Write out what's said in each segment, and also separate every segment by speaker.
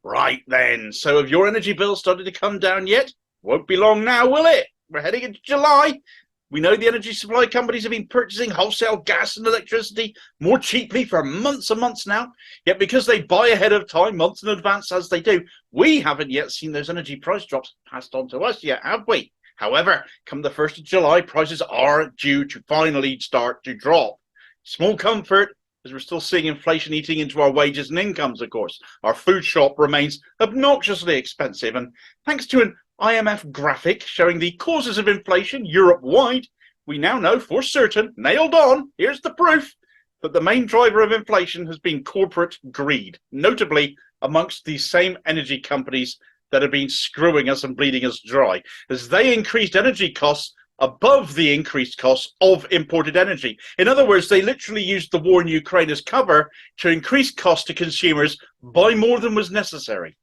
Speaker 1: Right then, so have your energy bills started to come down yet? Won't be long now, will it? We're heading into July. We know the energy supply companies have been purchasing wholesale gas and electricity more cheaply for months and months now. Yet because they buy ahead of time, months in advance as they do, we haven't yet seen those energy price drops passed on to us yet, have we? However, come the 1st of July, prices are due to finally start to drop. Small comfort, as we're still seeing inflation eating into our wages and incomes, of course. Our food shop remains obnoxiously expensive, and thanks to an IMF graphic showing the causes of inflation Europe-wide, we now know for certain, nailed on, here's the proof, that the main driver of inflation has been corporate greed, notably amongst these same energy companies that have been screwing us and bleeding us dry, as they increased energy costs above the increased costs of imported energy. In other words, they literally used the war in Ukraine as cover to increase costs to consumers by more than was necessary.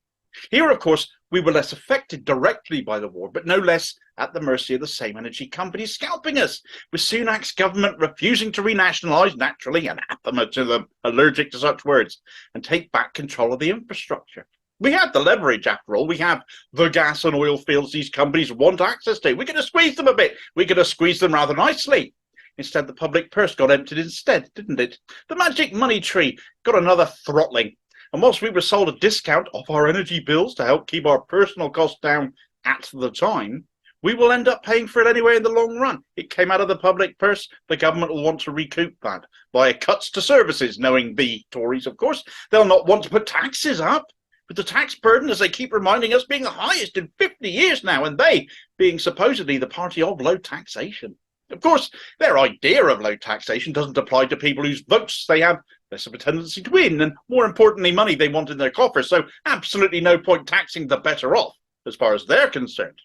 Speaker 1: Here, of course, we were less affected directly by the war, but no less at the mercy of the same energy companies scalping us, with Sunak's government refusing to renationalise, naturally, anathema to them, allergic to such words, and take back control of the infrastructure. We have the leverage, after all. We have the gas and oil fields these companies want access to. We're going to squeeze them a bit. We're going to squeeze them rather nicely. Instead, the public purse got emptied instead, didn't it? The magic money tree got another throttling. And whilst we were sold a discount off our energy bills to help keep our personal costs down at the time, we will end up paying for it anyway in the long run. It came out of the public purse. The government will want to recoup that via cuts to services, knowing the Tories, of course. They'll not want to put taxes up, with the tax burden, as they keep reminding us, being the highest in 50 years now, and they being supposedly the party of low taxation. Of course, their idea of low taxation doesn't apply to people whose votes they have less of a tendency to win, and more importantly, money they want in their coffers, so absolutely no point taxing the better off, as far as they're concerned.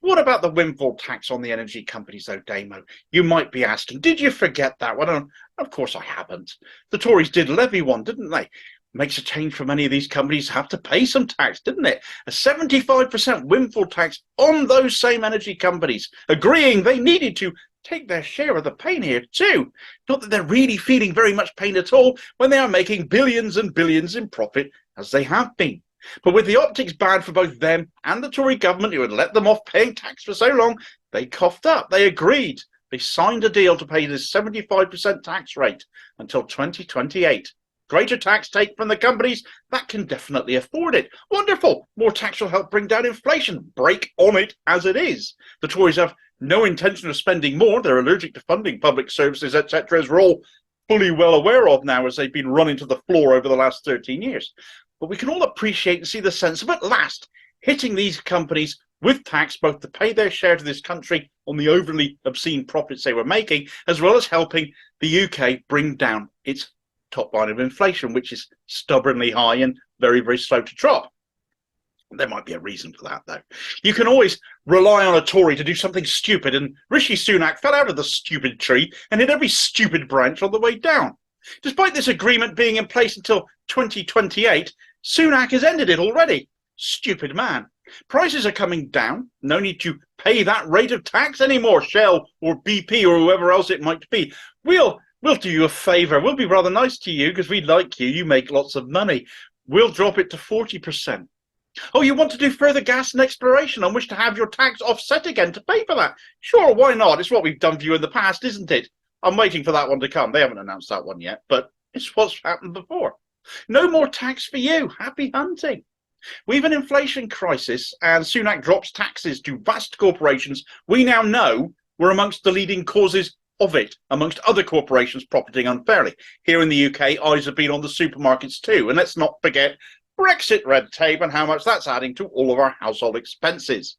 Speaker 1: What about the windfall tax on the energy companies, though, Damo? You might be asking, did you forget that one? Of course I haven't. The Tories did levy one, didn't they? Makes a change for many of these companies have to pay some tax, didn't it? A 75% windfall tax on those same energy companies, agreeing they needed to take their share of the pain here too. Not that they're really feeling very much pain at all when they are making billions and billions in profit, as they have been. But with the optics bad for both them and the Tory government, who had let them off paying tax for so long, they coughed up, they agreed. They signed a deal to pay this 75% tax rate until 2028. Greater tax take from the companies that can definitely afford it. Wonderful. More tax will help bring down inflation. Break on it as it is. The Tories have no intention of spending more. They're allergic to funding public services, etc., as we're all fully well aware of now, as they've been running to the floor over the last 13 years. But we can all appreciate and see the sense of, at last, hitting these companies with tax, both to pay their share to this country on the overly obscene profits they were making, as well as helping the UK bring down its top line of inflation, which is stubbornly high and very, very slow to drop. There might be a reason for that, though. You can always rely on a Tory to do something stupid, and Rishi Sunak fell out of the stupid tree and hit every stupid branch on the way down. Despite this agreement being in place until 2028, Sunak has ended it already. Stupid man. Prices are coming down. No need to pay that rate of tax anymore, Shell or BP or whoever else it might be. We'll do you a favour. We'll be rather nice to you because we like you. You make lots of money. We'll drop it to 40%. Oh, you want to do further gas and exploration and wish to have your tax offset again to pay for that? Sure, why not? It's what we've done for you in the past, isn't it? I'm waiting for that one to come. They haven't announced that one yet, but it's what's happened before. No more tax for you. Happy hunting. We have an inflation crisis, and Sunak drops taxes to vast corporations we now know were amongst the leading causes of it, amongst other corporations profiting unfairly. Here in the UK, eyes have been on the supermarkets too, and let's not forget Brexit red tape and how much that's adding to all of our household expenses.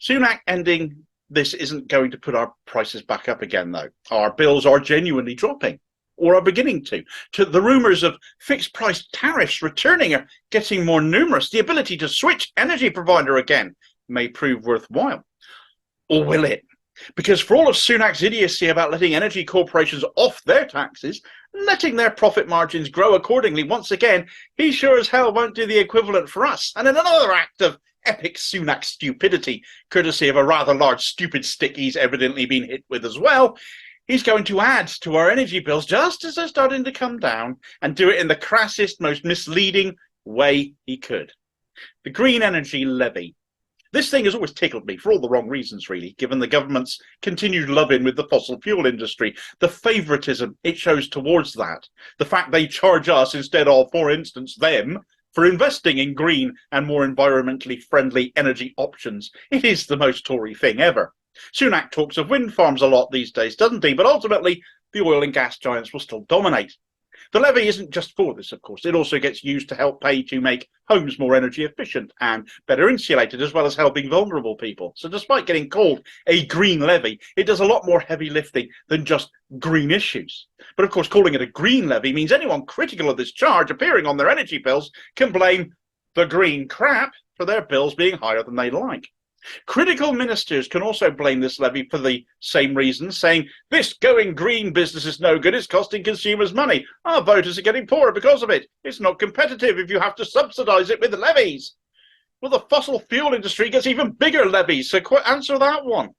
Speaker 1: Sunak ending this isn't going to put our prices back up again, though. Our bills are genuinely dropping, or are beginning to. The rumours of fixed price tariffs returning are getting more numerous. The ability to switch energy provider again may prove worthwhile. Or will it? Because for all of Sunak's idiocy about letting energy corporations off their taxes, letting their profit margins grow accordingly, once again, he sure as hell won't do the equivalent for us. And in another act of epic Sunak stupidity, courtesy of a rather large stupid stick he's evidently been hit with as well, he's going to add to our energy bills just as they're starting to come down, and do it in the crassest, most misleading, way he could. The Green Energy Levy. This thing has always tickled me for all the wrong reasons, really, given the government's continued love-in with the fossil fuel industry, the favouritism it shows towards that, the fact they charge us instead of, for instance, them, for investing in green and more environmentally friendly energy options. It is the most Tory thing ever. Sunak talks of wind farms a lot these days, doesn't he? But ultimately, the oil and gas giants will still dominate. The levy isn't just for this, of course. It also gets used to help pay to make homes more energy efficient and better insulated, as well as helping vulnerable people. So despite getting called a green levy, it does a lot more heavy lifting than just green issues. But of course, calling it a green levy means anyone critical of this charge appearing on their energy bills can blame the green crap for their bills being higher than they like. Critical ministers can also blame this levy for the same reasons, saying, this going green business is no good, it's costing consumers money. Our voters are getting poorer because of it. It's not competitive if you have to subsidise it with levies. Well, the fossil fuel industry gets even bigger levies, so answer that one.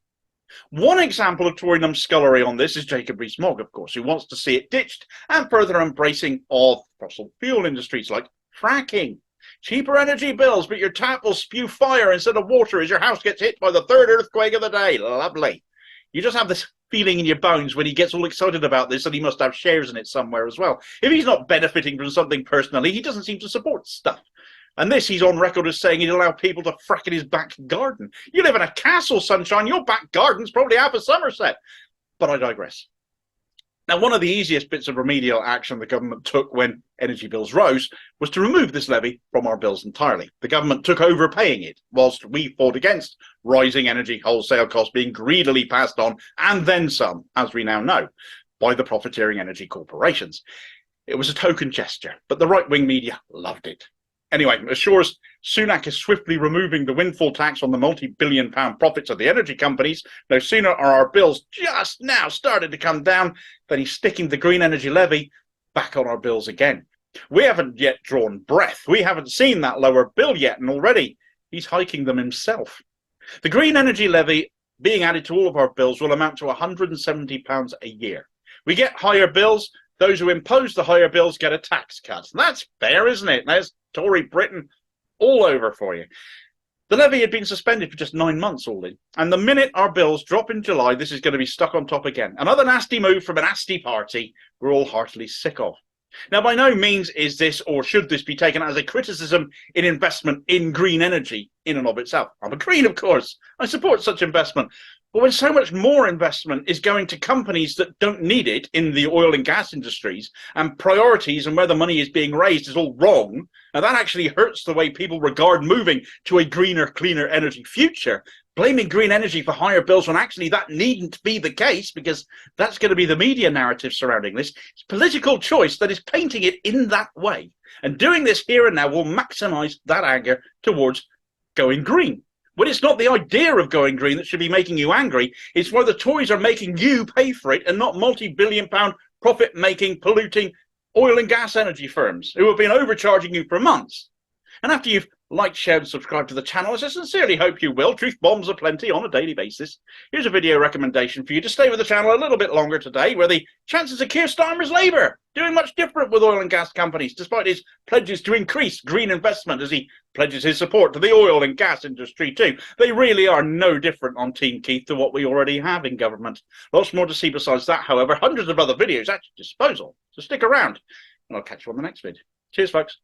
Speaker 1: One example of Tory numbskullery on this is Jacob Rees-Mogg, of course, who wants to see it ditched and further embracing of fossil fuel industries like fracking. Cheaper energy bills, but your tap will spew fire instead of water as your house gets hit by the third earthquake of the day. Lovely. You just have this feeling in your bones when he gets all excited about this that he must have shares in it somewhere as well. If he's not benefiting from something personally, he doesn't seem to support stuff. And this he's on record as saying he'd allow people to frack in his back garden. You live in a castle, sunshine. Your back garden's probably half a Somerset. But I digress. Now, one of the easiest bits of remedial action the government took when energy bills rose was to remove this levy from our bills entirely. The government took over paying it, whilst we fought against rising energy wholesale costs being greedily passed on, and then some, as we now know, by the profiteering energy corporations. It was a token gesture, but the right-wing media loved it. Anyway, as sure as Sunak is swiftly removing the windfall tax on the multi-billion-pound profits of the energy companies, no sooner are our bills just now started to come down than he's sticking the green energy levy back on our bills again. We haven't yet drawn breath. We haven't seen that lower bill yet, and already he's hiking them himself. The green energy levy being added to all of our bills will amount to £170 a year. We get higher bills. Those who impose the higher bills get a tax cut. That's fair, isn't it? There's Tory Britain all over for you. The levy had been suspended for just 9 months all in, and the minute our bills drop in July, this is going to be stuck on top again. Another nasty move from a nasty party we're all heartily sick of. Now, by no means is this, or should this be taken as a criticism in investment in green energy in and of itself. I'm a green, of course. I support such investment. But when so much more investment is going to companies that don't need it in the oil and gas industries, and priorities and where the money is being raised is all wrong, and that actually hurts the way people regard moving to a greener, cleaner energy future, blaming green energy for higher bills when actually that needn't be the case, because that's going to be the media narrative surrounding this. It's political choice that is painting it in that way. And doing this here and now will maximise that anger towards going green. When it's not the idea of going green that should be making you angry, it's where the Tories are making you pay for it and not multi-billion-pound profit-making, polluting oil and gas energy firms who have been overcharging you for months. And after you've liked, shared and subscribed to the channel, as I sincerely hope you will, truth bombs are plenty on a daily basis, here's a video recommendation for you to stay with the channel a little bit longer today, where the chances of Keir Starmer's Labour doing much different with oil and gas companies, despite his pledges to increase green investment as he pledges his support to the oil and gas industry too. They really are no different on Team Keith to what we already have in government. Lots more to see besides that, however. Hundreds of other videos at your disposal. So stick around, and I'll catch you on the next vid. Cheers, folks.